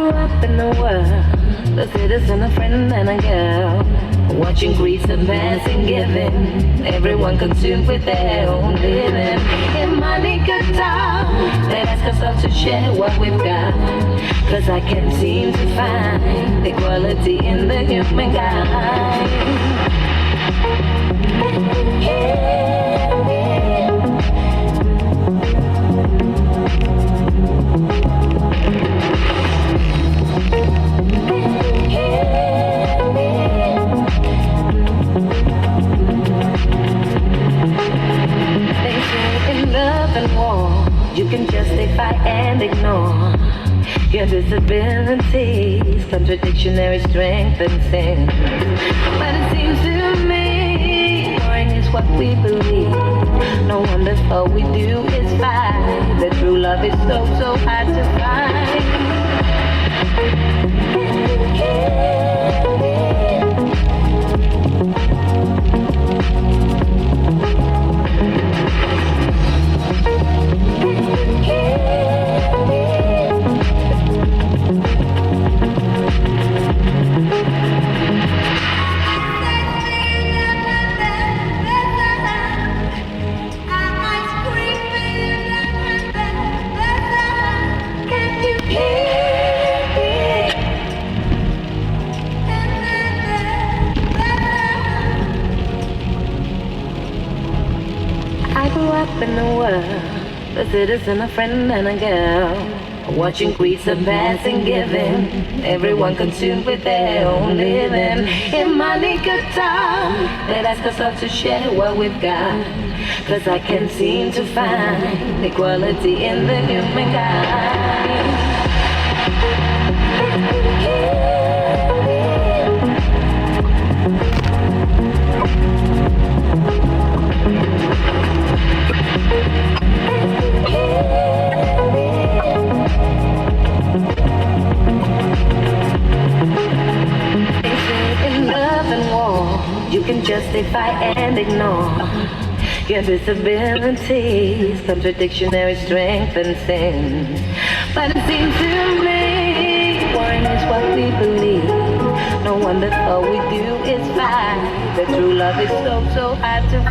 grew up in the world, a citizen, a friend, and a girl. Watching grease and passing, giving, everyone consumed with their own living. If money could talk, they'd ask us all to share what we've got. Cause I can't seem to find equality in the humankind. You can justify and ignore your disabilities, contradictionary strength and sin. But it seems to me, boring is what we believe. No wonder all we do is fight. The true love is so, so hard to find. In the world, a citizen, a friend, and a girl. Watching grease and passing, giving, everyone consumed with their own living. If money could talk, they'd ask us all to share what we've got. Cause I can't seem to find equality in the humankind. You can justify and ignore your disabilities, contradictionary strength and sin. But it seems to me, worrying is what we believe. No wonder all we do is fight. The true love is so, so hard to